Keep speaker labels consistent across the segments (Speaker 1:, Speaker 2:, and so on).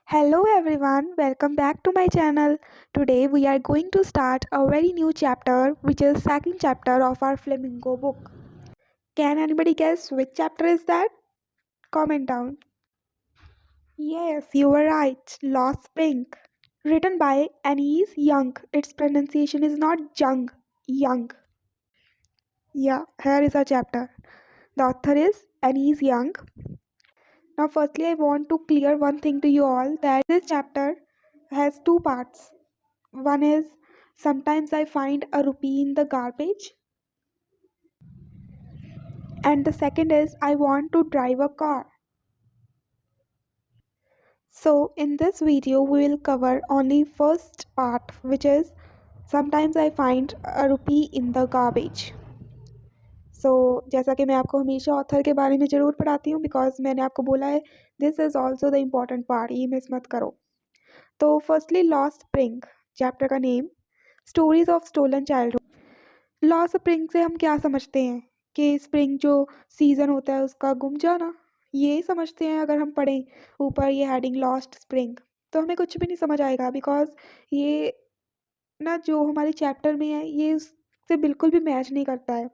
Speaker 1: Hello everyone, welcome back to my channel. Today we are going to start a very new chapter which is second chapter of our Flamingo book. Can anybody guess which chapter is that? Comment down. Yes, you were right. Lost Spring. Written by Anise Young. Its pronunciation is not Jung, Young. Yeah, here is our chapter. The author is Anise Young. Now firstly I want to clear one thing to you all that this chapter has two parts. One is sometimes I find a rupee in the garbage, and the second is I want to drive a car. So in this video we will cover only first part, which is sometimes I find a rupee in the garbage. सो जैसा कि मैं आपको हमेशा author के बारे में ज़रूर पढ़ाती हूँ बिकॉज मैंने आपको बोला है this is also the important part, ये मिस मत करो. तो फर्स्टली लॉस्ट स्प्रिंग चैप्टर का name, stories of stolen childhood. Lost Spring से हम क्या समझते हैं कि स्प्रिंग जो सीज़न होता है उसका गुम जाना, ये समझते हैं. अगर हम पढ़ें ऊपर ये हेडिंग लॉस्ट स्प्रिंग तो हमें कुछ भी नहीं समझ आएगा बिकॉज ये ना जो हमारे चैप्टर में है ये उससे बिल्कुल भी मैच नहीं करता है.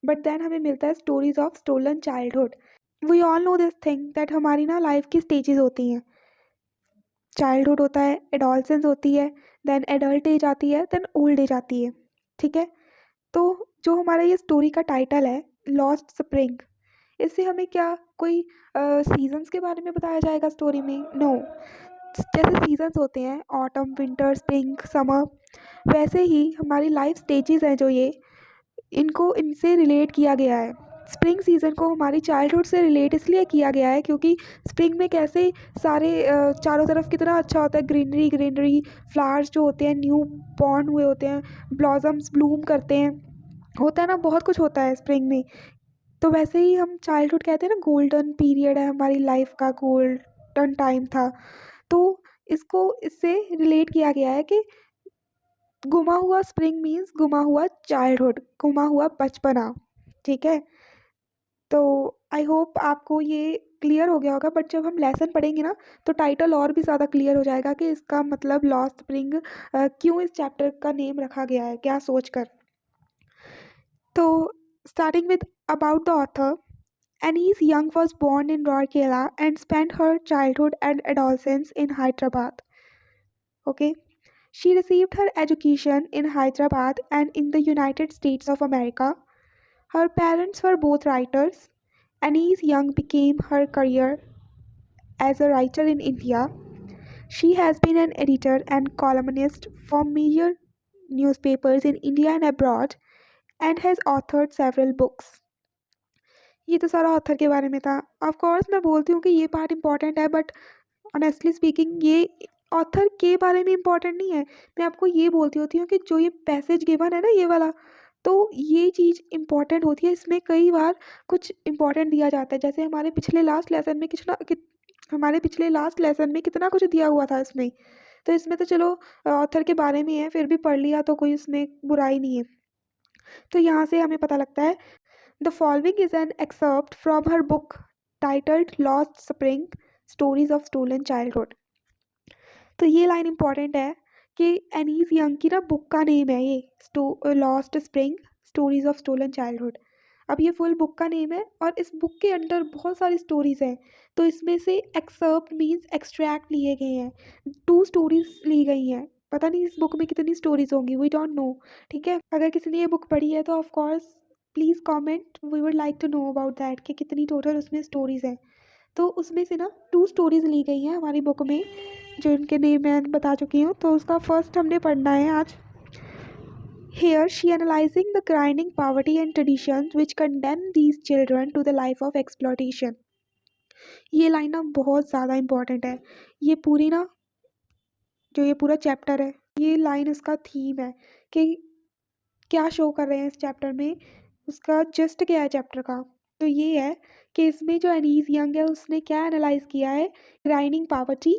Speaker 1: बट देन हमें मिलता है stories of stolen childhood. We all know this thing that हमारी ना लाइफ की स्टेजेस होती हैं. चाइल्डहुड होता है, एडोलसेंस होती है, देन एडल्ट एज आती है, देन ओल्ड एज आती है. ठीक है, तो जो हमारा ये स्टोरी का टाइटल है लॉस्ट स्प्रिंग, इससे हमें क्या कोई सीजन्स के बारे में बताया जाएगा स्टोरी में? नो. जैसे सीजन्स होते हैं ऑटम, विंटर, स्प्रिंग, समर, वैसे ही हमारी लाइफ स्टेजेस हैं जो ये इनको इनसे रिलेट किया गया है. स्प्रिंग सीज़न को हमारी चाइल्डहुड से रिलेट इसलिए किया गया है क्योंकि स्प्रिंग में कैसे सारे चारों तरफ कितना अच्छा होता है, ग्रीनरी ग्रीनरी, फ्लावर्स जो होते हैं न्यू बॉर्न हुए होते हैं, ब्लॉसम्स ब्लूम करते हैं, होता है ना, बहुत कुछ होता है स्प्रिंग में. तो वैसे ही हम चाइल्डहुड कहते हैं ना, गोल्डन पीरियड है हमारी लाइफ का, गोल्डन टाइम था. तो इसको इससे रिलेट किया गया है कि गुमा हुआ स्प्रिंग मीन्स गुमा हुआ चाइल्डहुड, गुमा हुआ बचपना. ठीक है, तो आई होप आपको ये क्लियर हो गया होगा. बट जब हम लेसन पढ़ेंगे ना तो टाइटल और भी ज़्यादा क्लियर हो जाएगा कि इसका मतलब लॉस्ट स्प्रिंग क्यों इस चैप्टर का नेम रखा गया है, क्या सोच कर. तो starting with about the author. Anise Young was born in Rourkela and spent her childhood and adolescence in Hyderabad. Okay. She received her education in Hyderabad and in the United States of America. Her parents were both writers. Anise Young became her career as a writer in India. She has been an editor and columnist for major newspapers in India and abroad and has authored several books. ये तो सारा author के बारे में था. Of course मैं बोलती हूँ कि ये पार्ट इम्पॉर्टेंट है, बट ऑनेस्टली स्पीकिंग ये ऑथर के बारे में इम्पॉर्टेंट नहीं है. मैं आपको ये बोलती होती हूँ कि जो ये पैसेज गिवन है ना ये वाला, तो ये चीज़ इम्पॉर्टेंट होती है. इसमें कई बार कुछ इम्पॉर्टेंट दिया जाता है, जैसे हमारे पिछले लास्ट लेसन में हमारे पिछले लास्ट लेसन में कितना कुछ दिया हुआ था इसमें. तो इसमें तो चलो ऑथर के बारे में है, फिर भी पढ़ लिया तो कोई उसमें बुराई नहीं है. तो यहाँ से हमें पता लगता है. The following is an excerpt from her book titled Lost Spring, Stories of Stolen Childhood. तो ये लाइन इम्पॉर्टेंट है कि एनीस यंग की ना बुक का नेम है ये Lost Spring stories of stolen childhood. अब ये फुल बुक का नेम है और इस बुक के अंदर बहुत सारी स्टोरीज हैं. तो इसमें से एक्सर्प्ट मीन्स एक्सट्रैक्ट लिए गए हैं, 2 स्टोरीज ली गई हैं. पता नहीं इस बुक में कितनी स्टोरीज होंगी, वी डोंट नो. ठीक है, अगर किसी ने ये बुक पढ़ी है तो of course please comment, we would like to know about that कि कितनी टोटल उसमें स्टोरीज़ हैं. तो उसमें से ना 2 स्टोरीज़ ली गई हैं हमारी बुक में, जो इनके नेम मैं बता चुकी हूँ. तो उसका फर्स्ट हमने पढ़ना है आज. Here she analyzing the grinding poverty and traditions which condemn these children to the life of exploitation. ये लाइन ना बहुत ज़्यादा इम्पॉर्टेंट है. ये पूरी ना जो ये पूरा चैप्टर है, ये लाइन इसका थीम है कि क्या शो कर रहे हैं इस चैप्टर में, उसका जस्ट क्या है चैप्टर का. तो ये है कि इसमें जो एनीस यंग है उसने क्या एनालाइज किया है, grinding poverty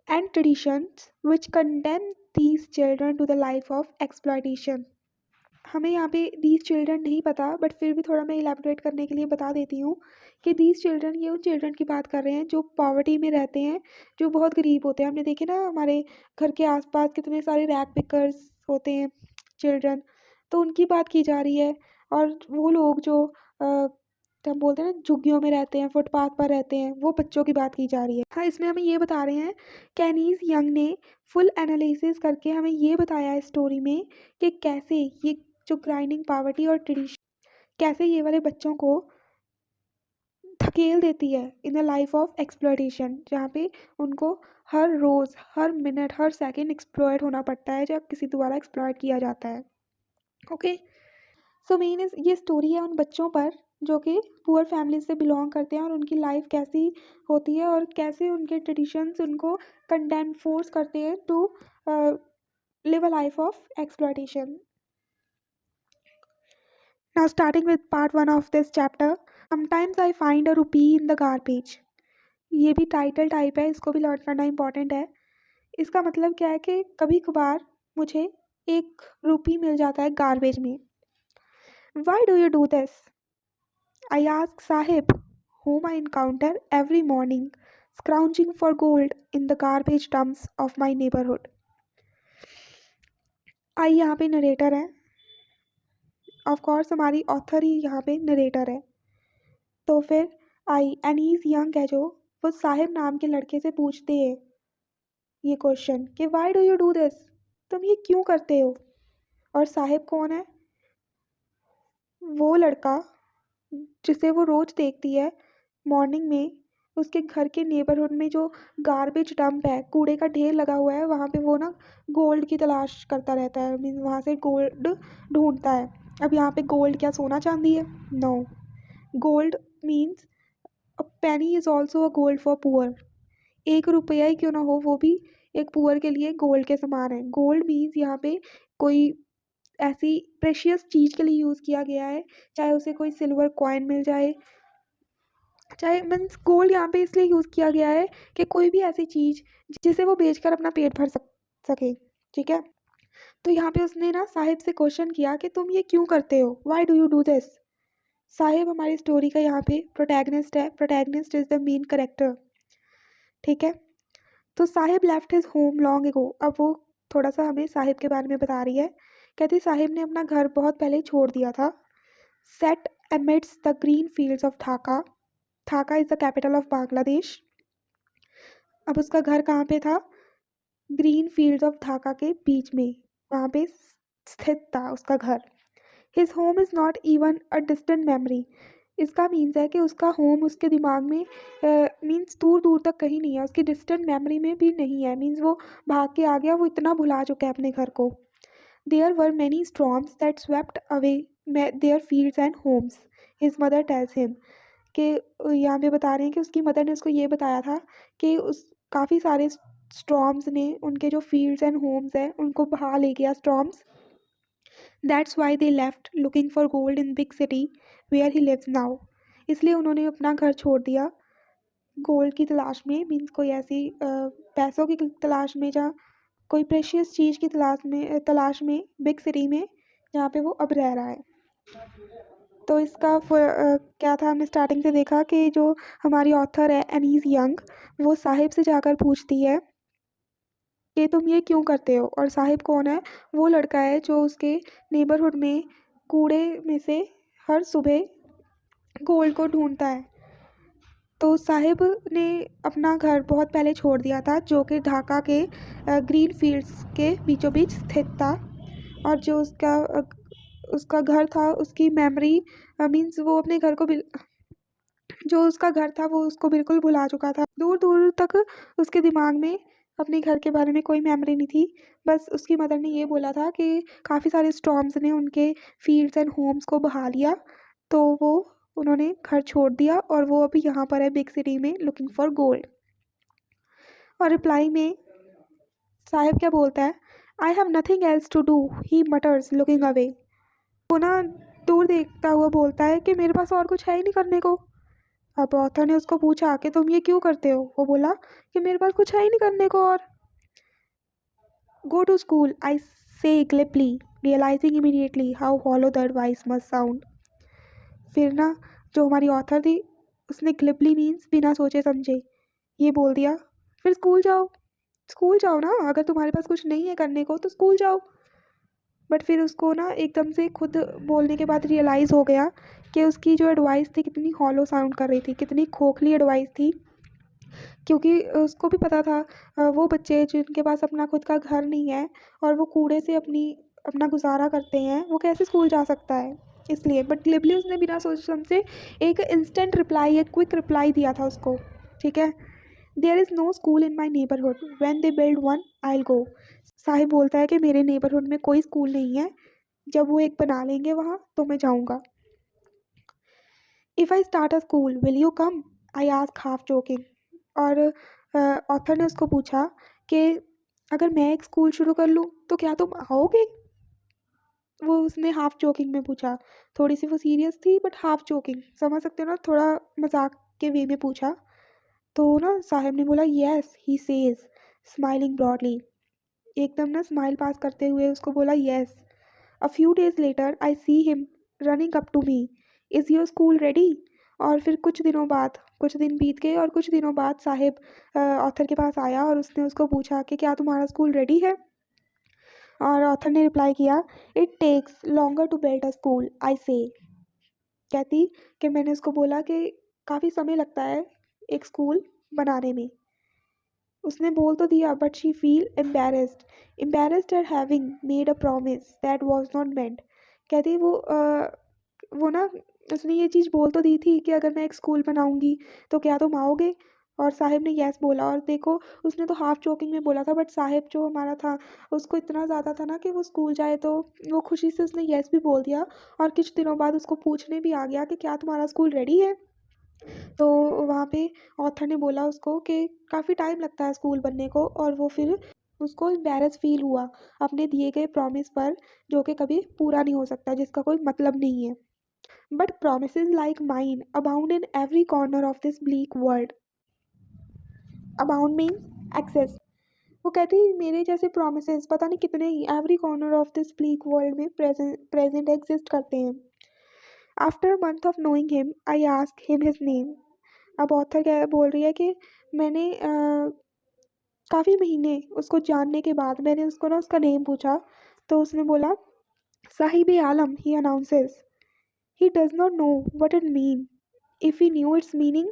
Speaker 1: and traditions which condemn these children to the life of exploitation. हमें यहाँ पे दीज चिल्ड्रन नहीं पता, बट फिर भी थोड़ा मैं इलैबोरेट करने के लिए बता देती हूँ कि दीज चिल्ड्रन, ये उन चिल्ड्रन की बात कर रहे हैं जो पॉवर्टी में रहते हैं, जो बहुत गरीब होते हैं। हमने देखे ना हमारे घर के आसपास कितने सारे रैग पिकर्स होते हैं चिल्ड्रन, तो उनकी बात की जा रही है। और वो लोग जो हम बोलते हैं ना झुग्गियों में रहते हैं, फुटपाथ पर रहते हैं, वो बच्चों की बात की जा रही है। हाँ, इसमें हमें ये बता रहे हैं, कैनीज यंग ने फुल एनालिसिस करके हमें ये बताया है स्टोरी में कि कैसे ये जो ग्राइंडिंग पॉवर्टी और ट्रेडिशन, कैसे ये वाले बच्चों को धकेल देती है in the life of exploitation, जहाँ पे उनको हर रोज़, हर मिनट, हर सेकंड एक्सप्लॉयट होना पड़ता है, जब किसी द्वारा एक्सप्लॉयट किया जाता है। ओके, सो मेन इस ये स्टोरी है उन बच्चों पर जो कि पुअर फैमिली से बिलोंग करते हैं, और उनकी लाइफ कैसी होती है और कैसे उनके ट्रेडिशंस उनको कंडेम फोर्स करते हैं to live a life of exploitation. Now starting with part 1 of this chapter, sometimes I find a rupee in the garbage. ये भी टाइटल टाइप है, इसको भी लर्न करना इम्पॉर्टेंट है। इसका मतलब क्या है कि कभी कभार मुझे 1 रुपी मिल जाता है गार्बेज में। Why do you do this? I ask Sahib, whom I encounter every morning, scrounging for gold in the garbage dumps of my neighborhood. आई यहाँ पे नरेटर है, ऑफ कोर्स हमारी ऑथर ही यहाँ पे नरेटर है। तो फिर आई एनीज यंग है जो, वो साहिब नाम के लड़के से पूछते हैं ये क्वेश्चन कि why do you do this, तुम ये क्यों करते हो। और साहिब कौन है? वो लड़का जिसे वो रोज़ देखती है मॉर्निंग में, उसके घर के नेबरहुड में जो गार्बेज डंप है, कूड़े का ढेर लगा हुआ है, वहाँ पे वो ना गोल्ड की तलाश करता रहता है, मीन्स वहाँ से गोल्ड ढूंढता है। अब यहाँ पे गोल्ड क्या सोना चांदी है? No, gold means a penny is also a gold for poor. 1 रुपया ही क्यों ना हो, वो भी एक पुअर के लिए गोल्ड के समान है। गोल्ड मीन्स यहाँ पे कोई ऐसी प्रेशियस चीज़ के लिए यूज़ किया गया है, चाहे उसे कोई सिल्वर कॉइन मिल जाए, चाहे मीन्स गोल्ड यहाँ पे इसलिए यूज़ किया गया है कि कोई भी ऐसी चीज़ जिसे वो बेचकर अपना पेट भर सके। ठीक है, तो यहाँ पे उसने ना साहिब से क्वेश्चन किया कि तुम ये क्यों करते हो, why do you do this. Sahib हमारी स्टोरी का यहाँ पे प्रोटैगनिस्ट है, protagonist is the main character. ठीक है, तो Sahib left his home long ago. अब वो थोड़ा सा हमें साहिब के बारे में बता रही है। कहती साहिब ने अपना घर बहुत पहले छोड़ दिया था। Set amidst the green fields of Dhaka. Dhaka is the capital of Bangladesh. अब उसका घर कहाँ पे था? ग्रीन फील्ड्स ऑफ ढाका के बीच में, वहाँ पे स्थित था उसका घर। His home is not even a distant memory. इसका मीन्स है कि उसका होम उसके दिमाग में मीन्स दूर दूर तक कहीं नहीं है, उसकी डिस्टेंट मेमोरी में भी नहीं है, मीन्स वो भाग के आ गया, वो इतना भुला चुका है अपने घर को। There were many storms that swept away their fields and homes, his mother tells him. कि यहाँ पे बता रहे हैं कि उसकी मदर ने उसको ये बताया था कि उस काफ़ी सारे स्टॉर्म्स ने उनके जो फील्ड्स एंड होम्स हैं उनको बहा ले गया storms. That's why they left looking for gold in big city where he lives now. इसलिए उन्होंने अपना घर छोड़ दिया गोल्ड की तलाश में, मीन्स कोई ऐसी पैसों की तलाश में, जहाँ कोई प्रेशियस चीज़ की तलाश में बिग सिटी में, जहाँ पे वो अब रह रहा है। तो इसका क्या था, हमने स्टार्टिंग से देखा कि जो हमारी ऑथर है एनीज यंग, वो साहिब से जाकर पूछती है कि तुम ये क्यों करते हो। और साहिब कौन है? वो लड़का है जो उसके नेबरहुड में कूड़े में से हर सुबह गोल्ड को ढूंढता है। तो साहिब ने अपना घर बहुत पहले छोड़ दिया था, जो कि ढाका के ग्रीन फील्ड्स के बीचों बीच स्थित था। और जो उसका घर था, उसकी मेमोरी मीन्स वो अपने घर को जो उसका घर था वो उसको बिल्कुल भुला चुका था। दूर दूर तक उसके दिमाग में अपने घर के बारे में कोई मेमोरी नहीं थी। बस उसकी मदर ने ये बोला था कि काफ़ी सारे स्टॉर्म्स ने उनके फील्ड्स एंड होम्स को बहा लिया, तो वो उन्होंने घर छोड़ दिया और वो अभी यहाँ पर है बिग सिटी में लुकिंग फॉर गोल्ड। और रिप्लाई में साहिब क्या बोलता है? I have nothing else to do, he mutters looking away. वो ना दूर देखता हुआ बोलता है कि मेरे पास और कुछ है ही नहीं करने को। अब ऑथर ने उसको पूछा कि तुम ये क्यों करते हो। वो बोला कि मेरे पास कुछ है ही नहीं करने को। और go to school, I say glibly, realizing immediately how hollow the advice must sound. फिर ना जो हमारी ऑथर थी उसने ग्लिबली मीन्स बिना सोचे समझे ये बोल दिया, फिर स्कूल जाओ ना, अगर तुम्हारे पास कुछ नहीं है करने को तो स्कूल जाओ। बट फिर उसको ना एकदम से खुद बोलने के बाद रियलाइज़ हो गया कि उसकी जो एडवाइस थी कितनी हॉलो साउंड कर रही थी, कितनी खोखली एडवाइस थी। क्योंकि उसको भी पता था वो बच्चे जिनके पास अपना खुद का घर नहीं है और वो कूड़े से अपना गुजारा करते हैं, वो कैसे स्कूल जा सकता है। इसलिए बट ग्लिबली उसने बिना सोचे समझे एक इंस्टेंट रिप्लाई, एक क्विक रिप्लाई दिया था उसको। ठीक है, there is no school in my neighbourhood, when they build one I will go. Saheb बोलता है कि मेरे नेबरहुड में कोई स्कूल नहीं है, जब वो एक बना लेंगे वहाँ तो मैं जाऊँगा। If I start a school will you come, I ask half joking. और ऑथर ने उसको पूछा कि अगर मैं एक स्कूल शुरू कर लूँ तो क्या तुम आओगे। वो उसने हाफ जोकिंग में पूछा, थोड़ी सी वो सीरियस थी बट हाफ जोकिंग, समझ सकते हो ना, थोड़ा मजाक के वे में पूछा। तो ना साहब ने बोला yes he says, smiling broadly. एकदम ना स्माइल पास करते हुए उसको बोला yes. A few days later I see him running up to me, is your school ready. और फिर कुछ दिन बीत गए और कुछ दिनों बाद साहिब ऑथर के पास आया और उसने उसको पूछा कि क्या तुम्हारा स्कूल रेडी है। और ऑथर ने रिप्लाई किया, it takes longer to build a school I say. कहती कि मैंने उसको बोला कि काफ़ी समय लगता है एक स्कूल बनाने में। उसने बोल तो दिया but she feel embarrassed eight having made a promise that was not meant. कहती वो ना उसने ये चीज़ बोल तो दी थी कि अगर मैं एक स्कूल बनाऊंगी तो क्या तुम आओगे। और साहिब ने यस बोला, और देखो उसने तो हाफ जोकिंग में बोला था बट साहिब जो हमारा था उसको इतना ज़्यादा था ना कि वो स्कूल जाए, तो वो खुशी से उसने यस भी बोल दिया। और कुछ दिनों बाद उसको पूछने भी आ गया कि क्या तुम्हारा स्कूल रेडी है। तो वहाँ पे ऑथर ने बोला उसको कि काफ़ी टाइम लगता है स्कूल बनने को, और वो फिर उसको एम्बैरस फील हुआ अपने दिए गए प्रॉमिस पर, जो कि कभी पूरा नहीं हो सकता, जिसका कोई मतलब नहीं है। But promises like mine abound in every corner of this bleak world. Abound means excess. वो कहती है मेरे जैसे promises पता नहीं कितने ही every corner of this bleak world में present exist करते हैं. After a month of knowing him, I asked him his name. अब ऑथर क्या बोल रही है कि मैंने काफ़ी महीने उसको जानने के बाद मैंने उसको ना उसका नेम पूछा, तो उसने बोला साहिब आलम, ही announces. He does not know what it means. If he knew its meaning,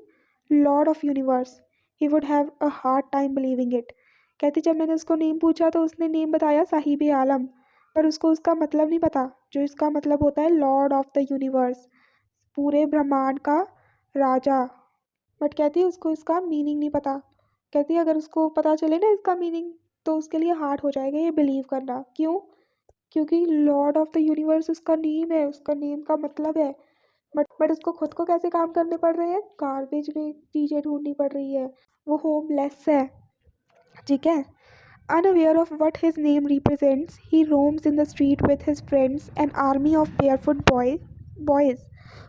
Speaker 1: Lord of Universe, he would have a hard time believing it. कहती जब मैंने उसको नेम पूछा तो उसने नेम बताया साहिब आलम, पर उसको उसका मतलब नहीं पता, जो इसका मतलब होता है लॉर्ड ऑफ द यूनिवर्स, पूरे ब्रह्मांड का राजा। बट कहती उसको इसका मीनिंग नहीं पता। कहती अगर उसको पता चले ना इसका मीनिंग तो उसके लिए हार्ड हो जाएगा ये बिलीव करना। क्यों? क्योंकि लॉर्ड ऑफ द यूनिवर्स उसका नेम है, उसका नेम का मतलब है। बट उसको खुद को कैसे काम करने पड़ रहे हैं, गार्बेज में चीज़ें ढूंढनी पड़ रही है, वो होमलेस है। ठीक है, unaware of what his name represents, he roams in the street with his friends, an army of barefoot boys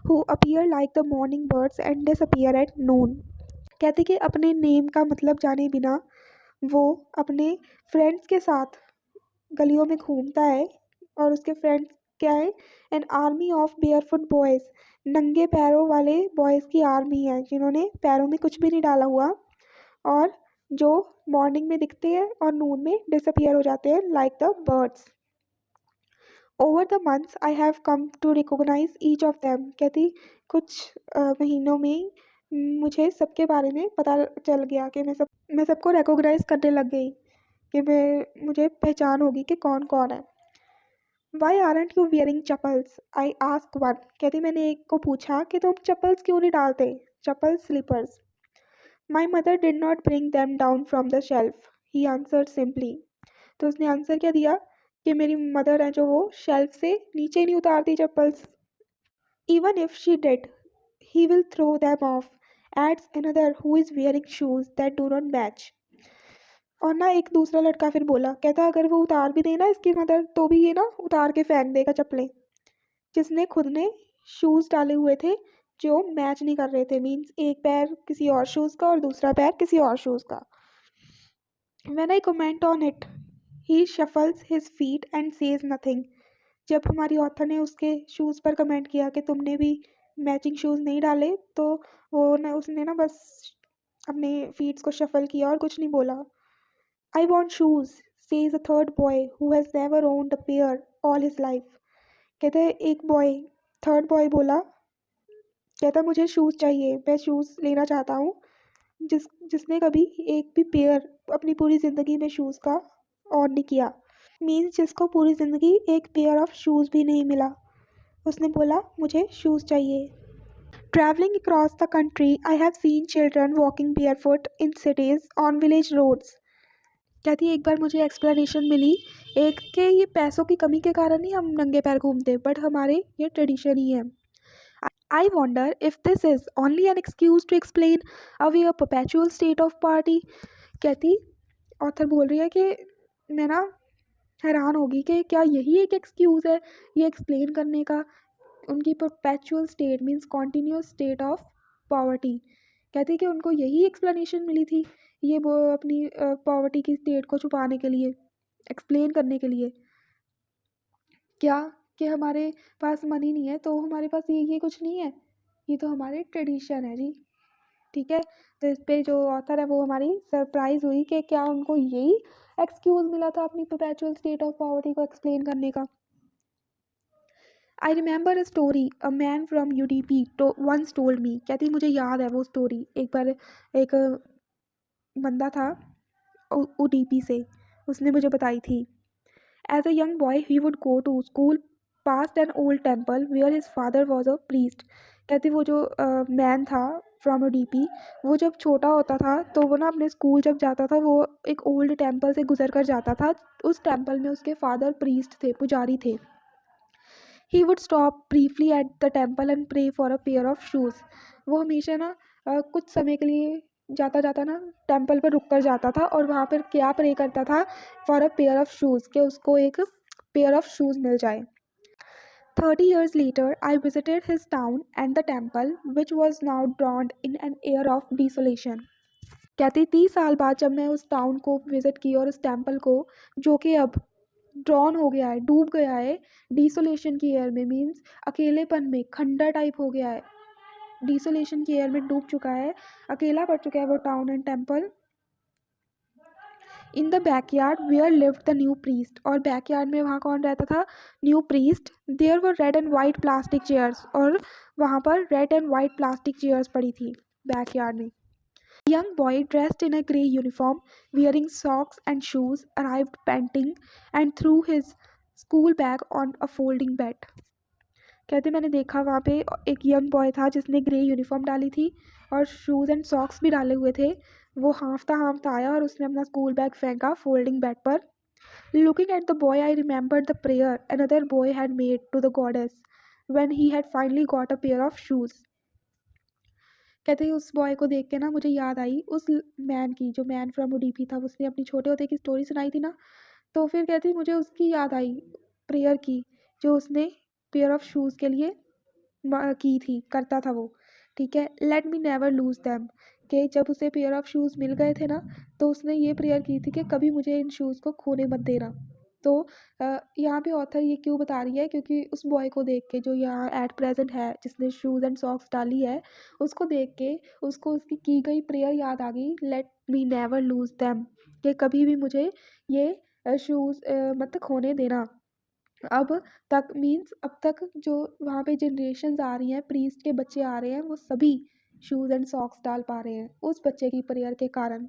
Speaker 1: who appear like the morning birds and disappear at noon. कहते कि अपने नेम का मतलब जाने बिना वो अपने फ्रेंड्स के साथ गलियों में घूमता है, और उसके फ्रेंड्स क्या है, an army of barefoot boys, नंगे पैरों वाले बॉयज़ की आर्मी है जिन्होंने पैरों में कुछ भी नहीं डाला हुआ, और जो मॉर्निंग में दिखते हैं और नून में डिसअपियर हो जाते हैं like the birds. Over the months I have come to recognise each of them. कहती कुछ महीनों में मुझे सबके बारे में पता चल गया कि मैं सबको रिकोगनाइज करने लग गई, कि मुझे पहचान होगी कि कौन कौन है। Why aren't you wearing chappals, I ask one. कहती मैंने एक को पूछा कि तुम चप्पल्स क्यों नहीं डालते, chappal slippers. My mother did not bring them down from the shelf, he answered simply. तो उसने आंसर क्या दिया कि मेरी मदर है जो वो शेल्फ से नीचे नहीं उतारती chappals. Even if she did he will throw them off, adds another who is wearing shoes that do not match. और ना एक दूसरा लड़का फिर बोला, कहता अगर वो उतार भी देना इसकी मदर तो भी ये ना उतार के फेंक देगा चप्पलें, जिसने खुद ने शूज़ डाले हुए थे जो मैच नहीं कर रहे थे, मीन्स एक पैर किसी और शूज़ का और दूसरा पैर किसी और शूज़ का। When I comment on it he shuffles his feet and says nothing. जब हमारी ऑथर ने उसके शूज़ पर कमेंट किया कि तुमने भी मैचिंग शूज़ नहीं डाले, तो उसने ना बस अपने फीट्स को शफल किया और कुछ नहीं बोला। I want shoes, says a third boy who has never owned a pair all his life. कहते हैं एक बॉय, थर्ड बॉय बोला, कहता मुझे शूज़ चाहिए, मैं शूज़ लेना चाहता हूँ, जिसने कभी एक भी पेयर अपनी पूरी ज़िंदगी में शूज़ का ऑन नहीं किया। मीन्स जिसको पूरी ज़िंदगी एक पेयर ऑफ शूज़ भी नहीं मिला। उसने बोला मुझे शूज़ चाहिए। Travelling across the country I have seen children walking barefoot in cities on village roads. कहती है एक बार मुझे एक्सप्लेनेशन मिली एक के ये पैसों की कमी के कारण ही हम नंगे पैर घूमते, बट हमारे ये ट्रेडिशन ही है। I wonder if this is only an excuse to explain away a perpetual state of party। कहती ऑथर बोल रही है कि मैं ना हैरान होगी कि क्या यही एक एक्सक्यूज़ है ये एक्सप्लेन करने का, उनकी perpetual state means continuous state of poverty. कहती कि उनको यही एक्सप्लेनेशन मिली थी ये वो अपनी पॉवर्टी की स्टेट को छुपाने के लिए, एक्सप्लेन करने के लिए। क्या कि हमारे पास मनी नहीं है तो हमारे पास ये कुछ नहीं है, ये तो हमारे ट्रेडिशन है जी। ठीक है, तो इस पे जो ऑथर है वो हमारी सरप्राइज हुई कि क्या उनको यही एक्सक्यूज़ मिला था अपनी परपेचुअल स्टेट ऑफ पॉवर्टी को एक्सप्लेन करने का। I remember a story a man from UDP तो वंस टोल्ड मी। कहती मुझे याद है वो स्टोरी, एक बार एक बंदा था यूडीपी से, उसने मुझे बताई थी। As a young boy, he would go to school past an old temple where his father was a priest। कहती वो जो मैन था फ्रॉम डीपी, वो जब छोटा होता था तो वो ना अपने स्कूल जब जाता था वो एक ओल्ड टेम्पल से गुजर कर जाता था। उस टेम्पल में उसके फादर प्रीस्ट थे, पुजारी थे। He would stop briefly at the temple and pray for a pair of shoes. वो हमेशा ना कुछ समय के लिए जाता जाता ना टेम्पल पर रुक कर जाता था और वहाँ पर क्या प्रे करता था, for a pair of shoes, कि उसको एक पेयर ऑफ शूज़ मिल जाए। 30 years later, I visited his town and the temple, which was now drowned in an air of desolation। कहती 30 साल बाद जब मैं उस टाउन को विजिट की और उस टेम्पल को, जो कि अब ड्रॉन हो गया है, डूब गया है डिसोलेशन की एयर में, मीन्स अकेलेपन में, खंडर टाइप हो गया है, डिसोलेशन की एयर में डूब चुका है, अकेला पड़ चुका है वो town and temple. In the backyard where lived the new priest, और बैकयार्ड में वहाँ कौन रहता था, new priest. There were red and white plastic chairs, और वहाँ पर red and white plastic chairs पड़ी थी बैकयार्ड में। Young boy dressed in a grey uniform, wearing socks and shoes, arrived panting and threw his school bag on a folding bed। कहते मैंने देखा वहाँ पे एक यंग बॉय था जिसने ग्रे यूनिफॉर्म डाली थी और शूज़ एंड सॉक्स भी डाले हुए थे। वो हाँफता हाँफता आया और उसने अपना स्कूल बैग फेंका फोल्डिंग बेड पर। Looking at the boy I remembered the prayer another boy had made to the goddess when he had finally got a pair of shoes. कहते हैं उस बॉय को देख के ना मुझे याद आई उस मैन की, जो मैन फ्रॉम उडीपी था, उसने अपनी छोटे होते की स्टोरी सुनाई थी ना, तो फिर कहती मुझे उसकी याद आई प्रेयर की, जो उसने पेयर ऑफ शूज़ के लिए की थी, करता था वो। ठीक है, let me never loose them, कि जब उसे पेयर ऑफ शूज़ मिल गए थे ना तो उसने ये प्रेयर की थी कि कभी मुझे इन शूज़ को खोने मत देना। तो यहाँ पे ऑथर ये क्यों बता रही है, क्योंकि उस बॉय को देख के जो यहाँ एट प्रेजेंट है जिसने शूज़ एंड सॉक्स डाली है, उसको देख के उसको उसकी की गई प्रेयर याद आ गई, let me never loose them, कि कभी भी मुझे ये शूज़ मत खोने देना। अब तक मीन्स अब तक जो वहाँ पे जनरेशन्स आ रही हैं, प्रीस्ट के बच्चे आ रहे हैं, वो सभी शूज़ एंड सॉक्स डाल पा रहे हैं उस बच्चे की प्रेयर के कारण।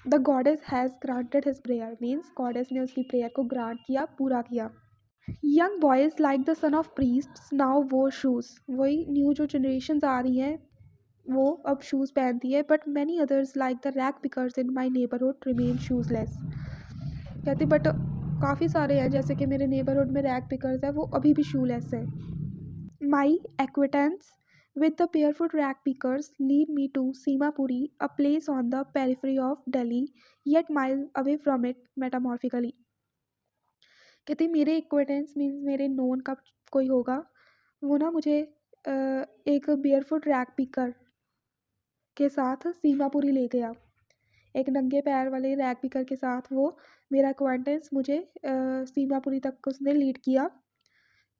Speaker 1: The goddess has granted his prayer, means goddess ने उसकी प्रेयर को ग्रांट किया, पूरा किया। Young boys like the son of priest now वो शूज़, वही न्यू जो जनरेशन्स आ रही हैं वो अब शूज़ पहनती है, but many others like the rack pickers in my neighbourhood remain shoeless. कहती बट काफ़ी सारे हैं जैसे कि मेरे नेबरहुड में रैक पिकर्स है, वो अभी भी शूलेस है। माई acquaintance with the barefoot rag pickers lead me to Simapuri, a place on the periphery of Delhi, yet miles away from it metamorphically। कहती मेरे एक्विटेंस मीन्स मेरे नोन का कोई होगा, वो ना मुझे एक बेयरफुट रैग पिकर के साथ सीमापुरी ले गया। एक नंगे पैर वाले रैग पिकर के साथ वो मेरा अक्वांटेंस मुझे सीमापुरी तक उसने लीड किया।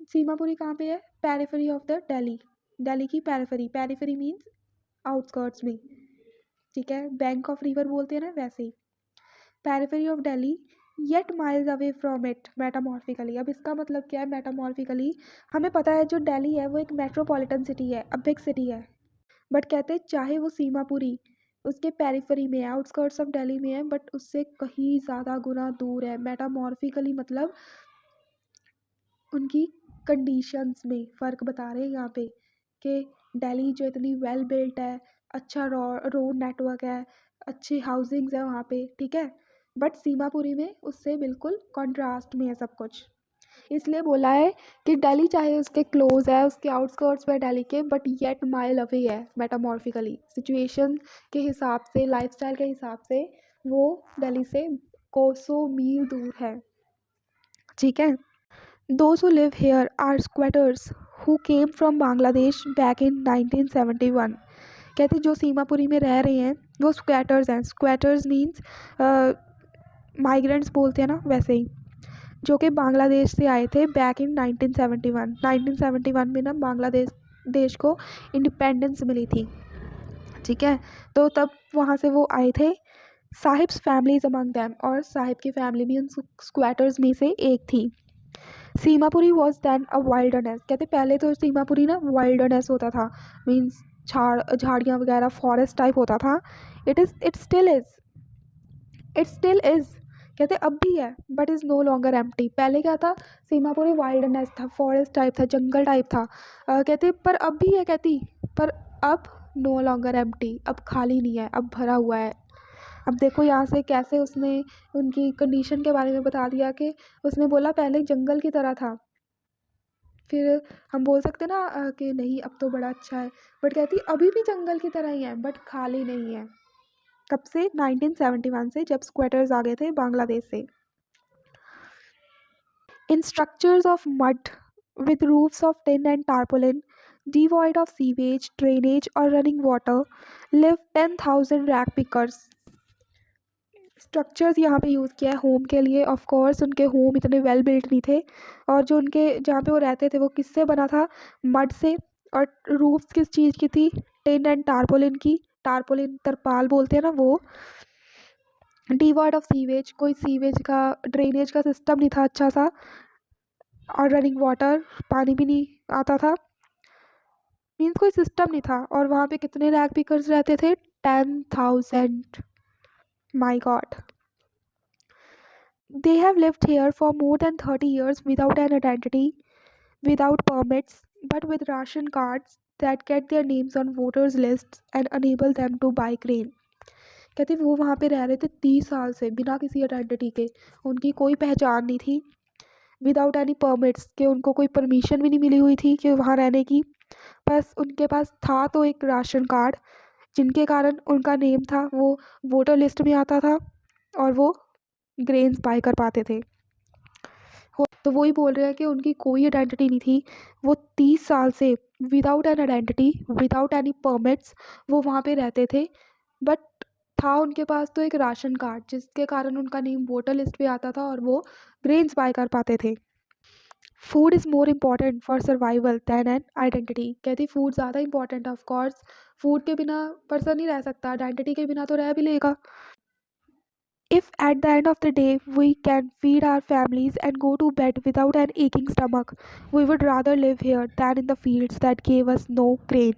Speaker 1: सीमापुरी कहाँ पे है? Periphery of the Delhi, Delhi की पेरिफेरी, पेरिफेरी मीन्स आउटस्कर्ट्स में, ठीक है, बैंक ऑफ रिवर बोलते हैं ना वैसे ही। Periphery of Delhi yet miles away from it metamorphically. अब इसका मतलब क्या है मेटामॉर्फिकली? हमें पता है जो दिल्ली है वो एक मेट्रोपॉलिटन सिटी है, अ बिग सिटी है, बट कहते हैं चाहे वो सीमापुरी उसके पेरिफेरी में है, आउटस्कर्ट्स ऑफ दिल्ली में है, बट उससे कहीं ज़्यादा गुना दूर है। मेटामॉर्फिकली मतलब उनकी कंडीशंस में फ़र्क बता रहे हैं यहाँ पे कि दिल्ली जो इतनी वेल बिल्ट है, अच्छा रोड नेटवर्क है, अच्छी हाउसिंग्स है वहाँ पे, ठीक है, बट सीमापुरी में उससे बिल्कुल कॉन्ट्रास्ट में है सब कुछ। इसलिए बोला है कि दिल्ली चाहे उसके क्लोज है, उसके आउटस्कर्ट्स में दिल्ली के, बट येट माइल अवे है मेटामॉर्फिकली, सिचुएशन के हिसाब से, लाइफस्टाइल के हिसाब से वो दिल्ली से कोसों मील दूर है, ठीक है। Those who live here are squatters who came from Bangladesh back in 1971। कहते जो सीमापुरी में रह रहे हैं वो स्क्वैटर्स हैं। स्क्वैटर्स मीन्स माइग्रेंट्स बोलते हैं ना, वैसे ही, जो कि बांग्लादेश से आए थे बैक इन 1971। 1971 में ना बांग्लादेश देश को इंडिपेंडेंस मिली थी, ठीक है, तो तब वहाँ से वो आए थे। साहिब्स फैमिलीज अमंग दैम, और साहिब की फैमिली भी उन स्क्वैटर्स में से एक थी। Seemapuri was then a wilderness. कहते पहले तो सीमापुरी ना वाइल्डरनेस होता था, मीन्स झाड़ियाँ वगैरह, फॉरेस्ट टाइप होता था। इट स्टिल इज़, कहते अब भी है, but is no longer empty. पहले क्या था? सीमापुरी वाइल्डरनेस था, फॉरेस्ट टाइप था, जंगल टाइप था। कहते पर अब भी है, कहती पर अब नो लॉन्गर एम्प्टी, अब खाली नहीं है, अब भरा हुआ है। अब देखो यहाँ से कैसे उसने उनकी कंडीशन के बारे में बता दिया कि उसने बोला पहले जंगल की तरह था, फिर हम बोल सकते ना कि नहीं अब तो बड़ा अच्छा है, बट कहती अभी भी जंगल की तरह ही है, बट खाली नहीं है। कब से? 1971 से, जब स्क्वेटर्स आ गए थे बांग्लादेश से। In structures of mud with roofs of tin and tarpaulin, devoid of sewage, drainage or running water, live 10,000 rag pickers। Structures यहाँ पे यूज़ किया है होम के लिए। ऑफ कोर्स उनके होम इतने वेल बिल्ट नहीं थे, और जो उनके जहाँ पे वो रहते थे वो किससे बना था? मड से। और रूफ्स किस चीज़ की थी? टिन एंड टारपोलिन की। टारपोलिन तरपाल बोलते हैं ना वो। डिवॉइड ऑफ सीवेज, कोई सीवेज का, ड्रेनेज का सिस्टम नहीं था अच्छा सा, और रनिंग वाटर, पानी भी नहीं आता था, मीन्स कोई सिस्टम नहीं था। और वहाँ पे कितने रैग पिकर्स रहते थे? 10,000। माई God. They have lived here for more than 30 years without an identity, without permits, but with ration cards that get their names on voters lists and enable them to buy grain। कहते वो वहाँ पे रह रहे थे 30 साल से बिना किसी आइडेंटिटी के, उनकी कोई पहचान नहीं थी। विदाउट एनी परमिट्स, के उनको कोई परमिशन भी नहीं मिली हुई थी कि वहाँ रहने की, बस उनके पास था तो एक राशन कार्ड, जिनके कारण उनका नेम था वो वोटर लिस्ट में आता था, और वो ग्रेन्स बाय कर पाते थे। तो वही बोल रहे हैं कि उनकी कोई आइडेंटिटी नहीं थी। वो 30 साल से without an identity, without any permits वो वहाँ पे रहते थे, बट था उनके पास तो एक राशन कार्ड, जिसके कारण उनका नेम वोटर लिस्ट पे आता था, और वो ग्रेन्स बाय कर पाते थे। Food is more important for survival than an identity. कहती फूड ज़्यादा इंपॉर्टेंट है, ऑफकोर्स फूड के बिना पर्सन नहीं रह सकता, आइडेंटिटी के बिना तो रह भी लेगा। If at the end of the day we can feed our families and go to bed without an aching stomach, we would rather live here than in the fields that gave us no grain,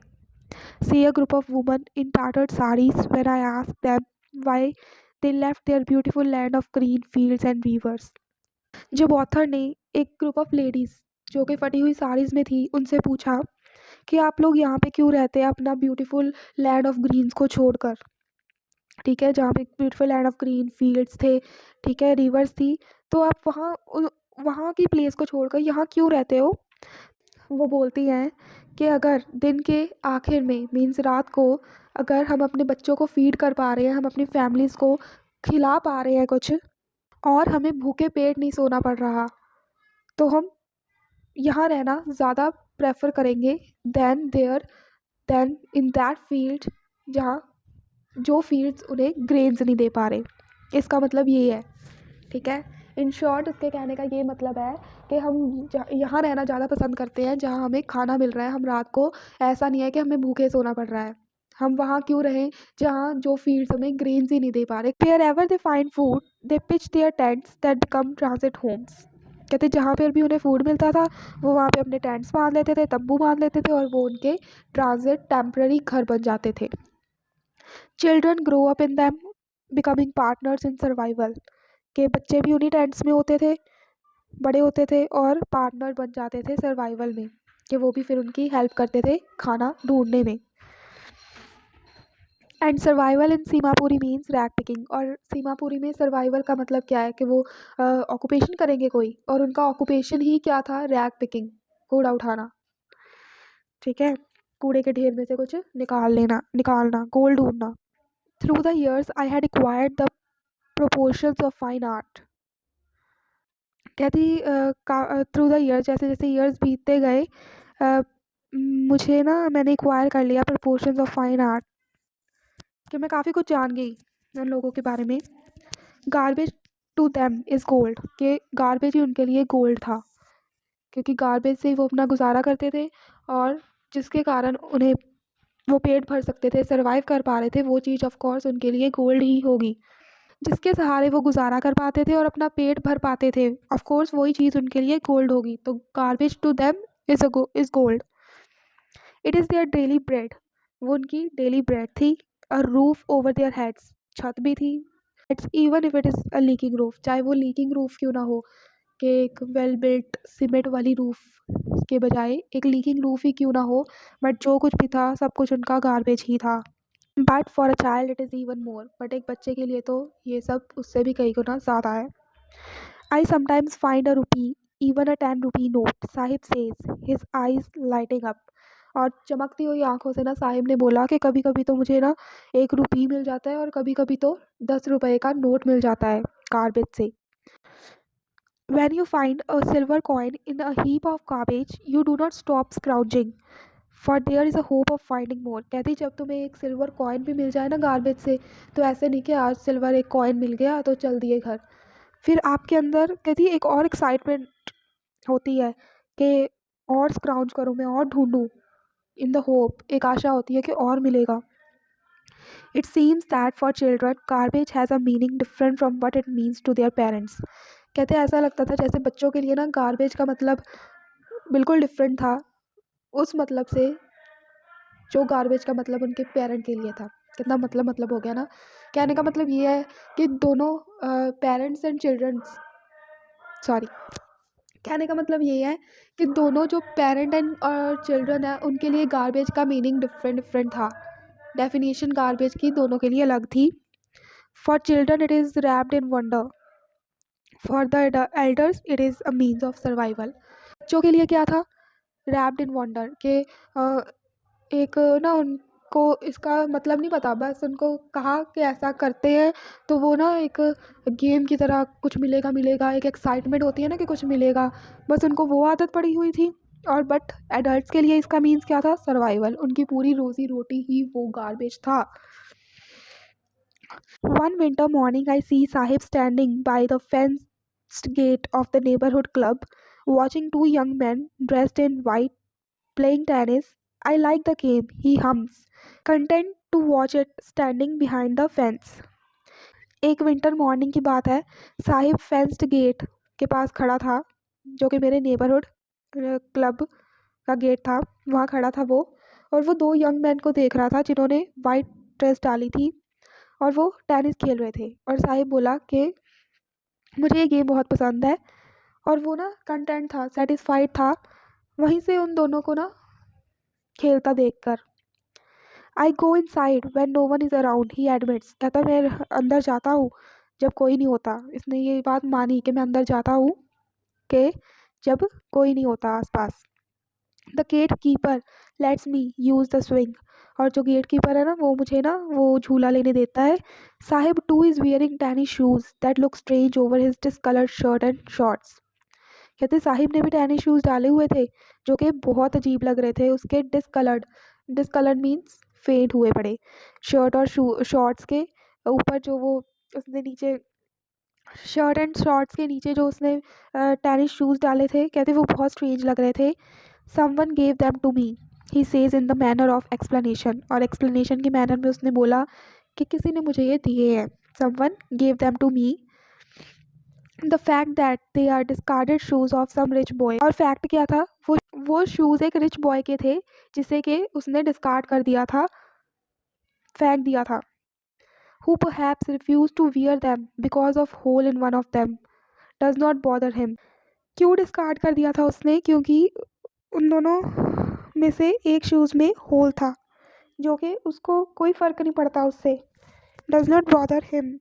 Speaker 1: say a group of women in tattered saris when I asked them why they left their beautiful land of green fields and rivers। जब author ने एक group of ladies जो कि फटी हुई साड़ीज़ में थी उनसे पूछा कि आप लोग यहाँ पे क्यों रहते हैं अपना ब्यूटीफुल लैंड ऑफ ग्रीन्स को छोड़कर, ठीक है, जहाँ पे beautiful land of green fields थे, ठीक है, रिवर्स थी, तो आप वहाँ की प्लेस को छोड़कर यहाँ क्यों रहते हो? वो बोलती हैं कि अगर दिन के आखिर में, मीन्स रात को, अगर हम अपने बच्चों को फीड कर पा रहे हैं, हम अपनी फैमिलीज़ को खिला पा रहे हैं कुछ, और हमें भूखे पेट नहीं सोना पड़ रहा, तो हम यहाँ रहना ज़्यादा प्रेफर करेंगे दैन इन दैट फील्ड, जहाँ जो फील्ड्स उन्हें ग्रेन्स नहीं दे पा रहे। इसका मतलब ये है, ठीक है। इन शॉर्ट उसके कहने का ये मतलब है कि हम यहाँ रहना ज़्यादा पसंद करते हैं जहाँ हमें खाना मिल रहा है। हम रात को ऐसा नहीं है कि हमें भूखे सोना पड़ रहा है। हम वहाँ क्यों रहें जहाँ जो फील्ड्स हमें ग्रेन्स ही नहीं दे पा रहे। Wherever they find food they pitch their tents that become transit homes. कहते जहाँ पर भी उन्हें फूड मिलता था वो वहाँ पे अपने टेंट्स बांध लेते थे, तंबू बांध लेते थे, और वो उनके ट्रांजिट टेम्पररी घर बन जाते थे। Children grow up in them becoming partners in survival. के बच्चे भी उन्हीं टेंट्स में होते थे, बड़े होते थे और पार्टनर बन जाते थे सर्वाइवल में, कि वो भी फिर उनकी हेल्प करते थे खाना ढूंढने में। And survival in Seemapuri means rag picking. और सीमापुरी में सर्वाइवल का मतलब क्या है कि वो ऑक्यूपेशन करेंगे कोई, और उनका ऑक्यूपेशन ही क्या था, रैग पिकिंग, कूड़ा उठाना, ठीक है। कूड़े के ढेर में से कुछ निकालना, गोल्ड ढूंढना। Through the years I had acquired the proportions of fine art. कहती थ्रू द ईयर्स, जैसे जैसे ईयर्स बीतते गए मुझे ना, मैंने एक्वायर कर लिया प्रोपोर्शंस ऑफ फाइन आर्ट, कि मैं काफ़ी कुछ जान गई उन लोगों के बारे में। Garbage to them is gold, कि गार्बेज ही उनके लिए गोल्ड था, क्योंकि गार्बेज से वो अपना गुजारा करते थे, और जिसके कारण उन्हें वो पेट भर सकते थे, सर्वाइव कर पा रहे थे, वो चीज़ ऑफ कोर्स उनके लिए गोल्ड ही होगी। जिसके सहारे वो गुजारा कर पाते थे और अपना पेट भर पाते थे, ऑफ कोर्स वही चीज़ उनके लिए गोल्ड होगी। तो garbage to them is gold. It is their daily bread, वो उनकी डेली ब्रेड थी। A roof over their heads, छत भी थी। It's even if it is a leaking roof, चाहे वो लीकिंग रूफ क्यों ना हो, कि एक वेल बिल्ट सीमेंट वाली रूफ के बजाय एक लीकिंग रूफ ही क्यों ना हो, बट जो कुछ भी था सब कुछ उनका गार्बेज ही था। But for a child it is even more, but एक बच्चे के लिए तो ये सब उससे भी कई गुना ज़्यादा है। I sometimes find a rupee, even a 10 rupee note, Sahib says, his eyes lighting up. और चमकती हुई आंखों से ना साहिब ने बोला कि कभी कभी तो मुझे ना 1 रुपी मिल जाता है, और कभी कभी तो 10 रुपए का नोट मिल जाता है गार्बेज से। When you find a silver coin in a heap of garbage, you do not stop scrounging, for there is a hope of finding more। कहती जब तुम्हें एक सिल्वर कॉइन भी मिल जाए ना गार्बेज से, तो ऐसे नहीं कि आज सिल्वर एक कॉइन मिल गया तो चल दिए घर। फिर आपके अंदर कहती एक और एक्साइटमेंट होती है कि और स्क्राउंज करूँ मैं, और ढूंढूँ, इन द होप, एक आशा होती है कि और मिलेगा। It seems that for children garbage has a meaning different from what it means to their parents. कहते ऐसा लगता था जैसे बच्चों के लिए ना गार्बेज का मतलब बिल्कुल डिफरेंट था उस मतलब से जो गार्बेज का मतलब उनके पेरेंट के लिए था। कितना मतलब हो गया ना। कहने का मतलब ये है कि दोनों पेरेंट्स एंड चिल्ड्रंस, सॉरी, कहने का मतलब ये है कि दोनों जो पेरेंट एंड चिल्ड्रन है उनके लिए गार्बेज का मीनिंग डिफरेंट डिफरेंट था। डेफिनेशन गार्बेज की दोनों के लिए अलग थी। For children it is wrapped in wonder, for the elders it is a means of survival. बच्चों के लिए क्या था, रैप्ड इन वंडर, के एक ना उनको इसका मतलब नहीं पता, बस उनको कहा कि ऐसा करते हैं तो वो ना एक गेम की तरह कुछ मिलेगा मिलेगा, एक एक्साइटमेंट होती है ना कि कुछ मिलेगा, बस उनको वो आदत पड़ी हुई थी। और बट एडल्ट्स के लिए इसका मीन्स क्या था, सर्वाइवल। उनकी पूरी रोजी रोटी ही वो गार्बेज था। One winter morning, I see Sahib standing by the fenced gate of the neighborhood club, watching two young men dressed in white playing tennis. I like the game, he hums, content to watch it standing behind the fence. एक winter morning की बात है, Sahib fenced gate के पास खड़ा था, जो कि मेरे नेबरहुड क्लब का गेट था, वहाँ खड़ा था वो। और वो दो यंग मैन को देख रहा था जिन्होंने वाइट ड्रेस डाली थी, और वो टेनिस खेल रहे थे। और साहिब बोला कि मुझे ये गेम बहुत पसंद है, और वो ना कंटेंट था, सेटिस्फाइड था वहीं से उन दोनों को ना खेलता देखकर। I go inside when no one is around, he admits. कहता मैं अंदर जाता हूँ जब कोई नहीं होता। इसने ये बात मानी कि मैं अंदर जाता हूँ कि जब कोई नहीं होता आसपास। The gate keeper lets me use the swing, और जो गेट कीपर है ना वो मुझे ना वो झूला लेने देता है। Sahib two is wearing tennis shoes that look strange over his discoloured shirt and shorts. कहते साहिब ने भी टेनिस शूज़ डाले हुए थे जो कि बहुत अजीब लग रहे थे उसके डिसकलर्ड। डिसकलर्ड मीन्स फेंट हुए पड़े। शर्ट और शॉर्ट्स के ऊपर जो वो उसने नीचे शर्ट एंड शॉर्ट्स के नीचे जो उसने टेनिस शूज़ डाले थे, कहते वो बहुत स्ट्रेंज लग रहे थे। Someone gave them to me, he says in the manner of explanation, और एक्सप्लेनेशन के मैनर में उसने बोला कि किसी ने मुझे ये दिए हैं। Someone gave them to me the fact that they are discarded shoes of some rich boy. और फैक्ट क्या था, वो शूज़ एक रिच बॉय के थे जिसे कि उसने डिस्कार्ड कर दिया था, फेंक दिया था। Who perhaps refused to wear them because of hole in one of them does not bother him। क्यों डिस्कार्ड कर दिया था उसने, क्योंकि उन दोनों में से एक शूज़ में होल था, जो कि उसको कोई फ़र्क नहीं पड़ता उससे। डज नॉट बॉदर हिम,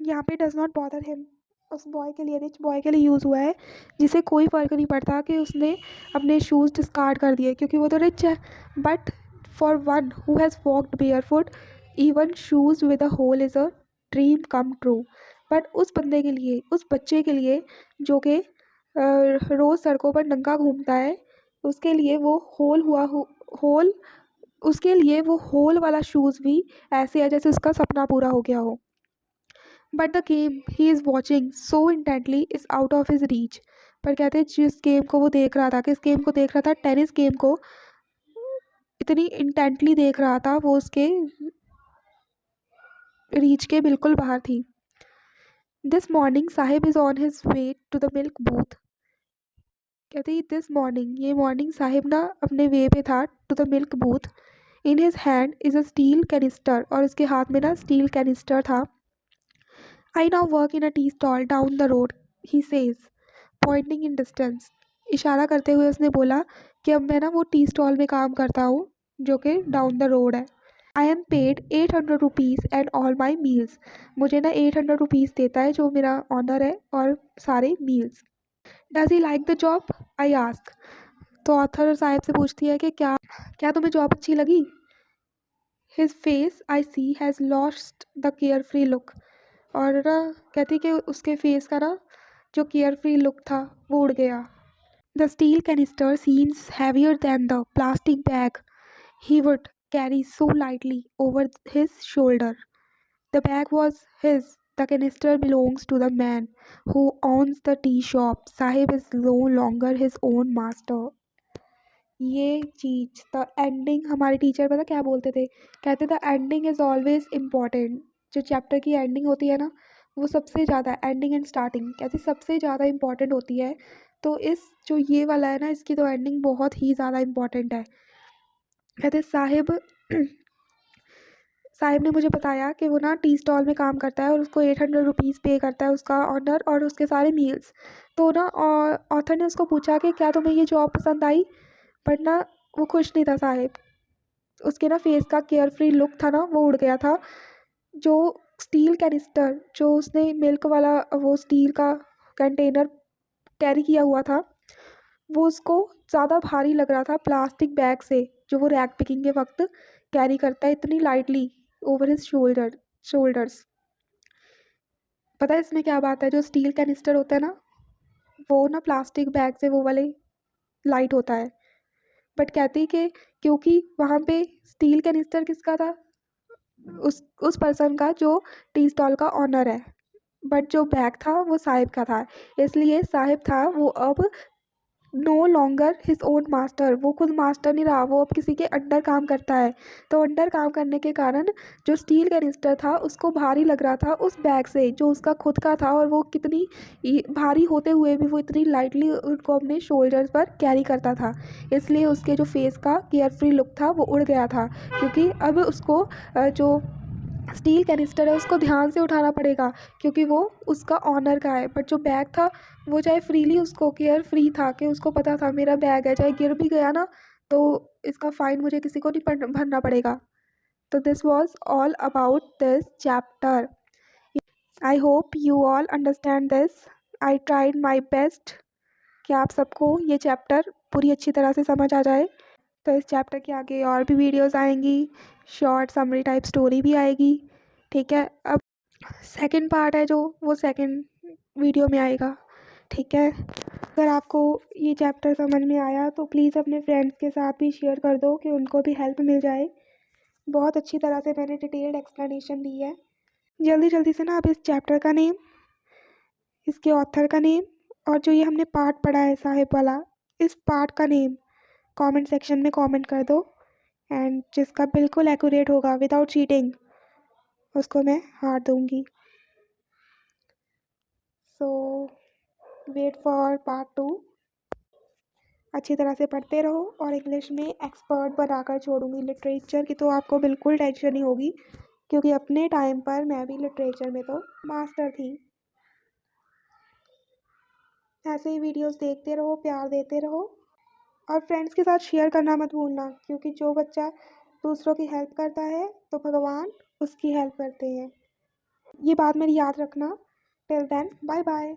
Speaker 1: यहाँ पे डज नॉट बॉदर हिम उस बॉय के लिए, रिच बॉय के लिए यूज़ हुआ है, जिसे कोई फ़र्क नहीं पड़ता कि उसने अपने शूज़ डिस्कार्ड कर दिए क्योंकि वो तो रिच है। But for one who has walked barefoot even shoes with a hole is a dream come true. But उस बंदे के लिए, उस बच्चे के लिए जो कि रोज़ सड़कों पर नंगा घूमता है, उसके लिए वो होल उसके लिए वो होल वाला शूज़ भी ऐसे है जैसे उसका सपना पूरा हो गया हो। But the game he is watching so intently is out of his reach. पर कहते हैं जिस गेम को वो देख रहा था, किस गेम को देख रहा था, टेनिस गेम को इतनी इंटेंटली देख रहा था, वो उसके रीच के बिल्कुल बाहर थी। This morning Saheb is on his way to the milk booth. कहते ही दिस मॉर्निंग, ये मॉर्निंग साहिब ना अपने वे पे था to the milk booth. In his hand is a steel canister, और उसके हाथ में ना स्टील कैनिस्टर था। I now work in a tea stall down the road, he says pointing in distance. इशारा करते हुए उसने बोला कि अब मैं ना वो टी स्टॉल में काम करता हूँ जो कि डाउन द रोड है। I am paid 800 rupees and all my meals. मुझे ना 800 रुपीज़ देता है जो मेरा ऑनर है और सारे meals. Does he like the job, I ask. तो ऑथर साहिब से पूछती है कि क्या क्या तुम्हें जॉब अच्छी लगी। His face I see has lost the care free look. और ना कहती कि उसके फेस का ना जो केयर फ्री लुक था वो उड़ गया। The steel canister seems heavier than the plastic bag he would carry so lightly over his shoulder. The bag was his. The canister belongs to the man who owns the tea shop. Sahib is no longer his own master. ये चीज़ the ending, हमारे teacher पता क्या बोलते थे, कहते the ending is always important. जो chapter की ending होती है ना, वो सबसे ज़्यादा, एंडिंग एंड स्टार्टिंग कहते सबसे ज़्यादा इम्पॉर्टेंट होती है। तो इस जो ये वाला है ना, इसकी तो एंडिंग बहुत ही ज़्यादा इम्पॉर्टेंट है। कहते साहिब साहिब ने मुझे बताया कि वो ना टी स्टॉल में काम करता है और उसको 800 रुपीज़ पे करता है उसका ऑनर और उसके सारे मील्स। तो ना ऑथर ने उसको पूछा कि क्या तुम्हें ये जॉब पसंद आई, बट ना वो खुश नहीं था साहिब। उसके ना फेस का केयर फ्री लुक था ना वो उड़ गया था। जो स्टील कैनिस्टर, जो उसने मिल्क वाला वो स्टील का कंटेनर कैरी किया हुआ था, वो उसको ज़्यादा भारी लग रहा था प्लास्टिक बैग से, जो वो रैक पिकिंग के वक्त कैरी करता है इतनी लाइटली ओवर हिज शोल्डर्स। पता है इसमें क्या बात है, जो स्टील कैनिस्टर होता है ना, वो ना प्लास्टिक बैग से वो वाले लाइट होता है। बट कहती कि क्योंकि वहाँ पे स्टील कैनिस्टर किसका था, उस पर्सन का जो टी स्टॉल का ऑनर है, बट जो बैग था वो साहिब का था। इसलिए साहिब था वो अब no longer his own master, वो खुद मास्टर नहीं रहा, वो अब किसी के अंडर काम करता है। तो अंडर काम करने के कारण जो स्टील कैनिस्टर था उसको भारी लग रहा था उस बैग से जो उसका खुद का था, और वो कितनी भारी होते हुए भी वो इतनी लाइटली उनको अपने शोल्डर्स पर कैरी करता था। इसलिए उसके जो फेस का केयर फ्री लुक था वो उड़ गया था, क्योंकि अब उसको जो स्टील कैनिस्टर है उसको ध्यान से उठाना पड़ेगा क्योंकि वो उसका ऑनर का है। बट जो बैग था वो चाहे फ्रीली, उसको केयर फ्री था कि उसको पता था मेरा बैग है, चाहे गिर भी गया ना तो इसका फ़ाइन मुझे किसी को नहीं भरना पड़ेगा। तो this was all about this chapter. I hope you all understand this. I tried my best कि आप सबको ये चैप्टर पूरी अच्छी तरह से समझ आ जाए। तो इस चैप्टर के आगे और भी वीडियोस आएंगी, शॉर्ट समरी टाइप स्टोरी भी आएगी। ठीक है, अब सेकंड पार्ट है जो वो सेकंड वीडियो में आएगा। ठीक है, अगर आपको ये चैप्टर समझ में आया तो प्लीज़ अपने फ्रेंड्स के साथ भी शेयर कर दो कि उनको भी हेल्प मिल जाए। बहुत अच्छी तरह से मैंने डिटेल्ड एक्सप्लेनेशन दी है। जल्दी जल्दी से ना आप इस चैप्टर का नेम, इसके ऑथर का नेम और जो ये हमने पार्ट पढ़ा है साहिब वाला, इस पार्ट का नेम कमेंट सेक्शन में कमेंट कर दो। एंड जिसका बिल्कुल एक्यूरेट होगा विदाउट चीटिंग उसको मैं हार दूंगी। सो वेट फॉर पार्ट 2। अच्छी तरह से पढ़ते रहो और इंग्लिश में एक्सपर्ट बनाकर छोड़ूंगी। लिटरेचर की तो आपको बिल्कुल टेंशन नहीं होगी, क्योंकि अपने टाइम पर मैं भी लिटरेचर में तो मास्टर थी। ऐसे ही वीडियोस देखते रहो, प्यार देते रहो और फ्रेंड्स के साथ शेयर करना मत भूलना, क्योंकि जो बच्चा दूसरों की हेल्प करता है तो भगवान उसकी हेल्प करते हैं। ये बात मेरी याद रखना। Till then, bye bye.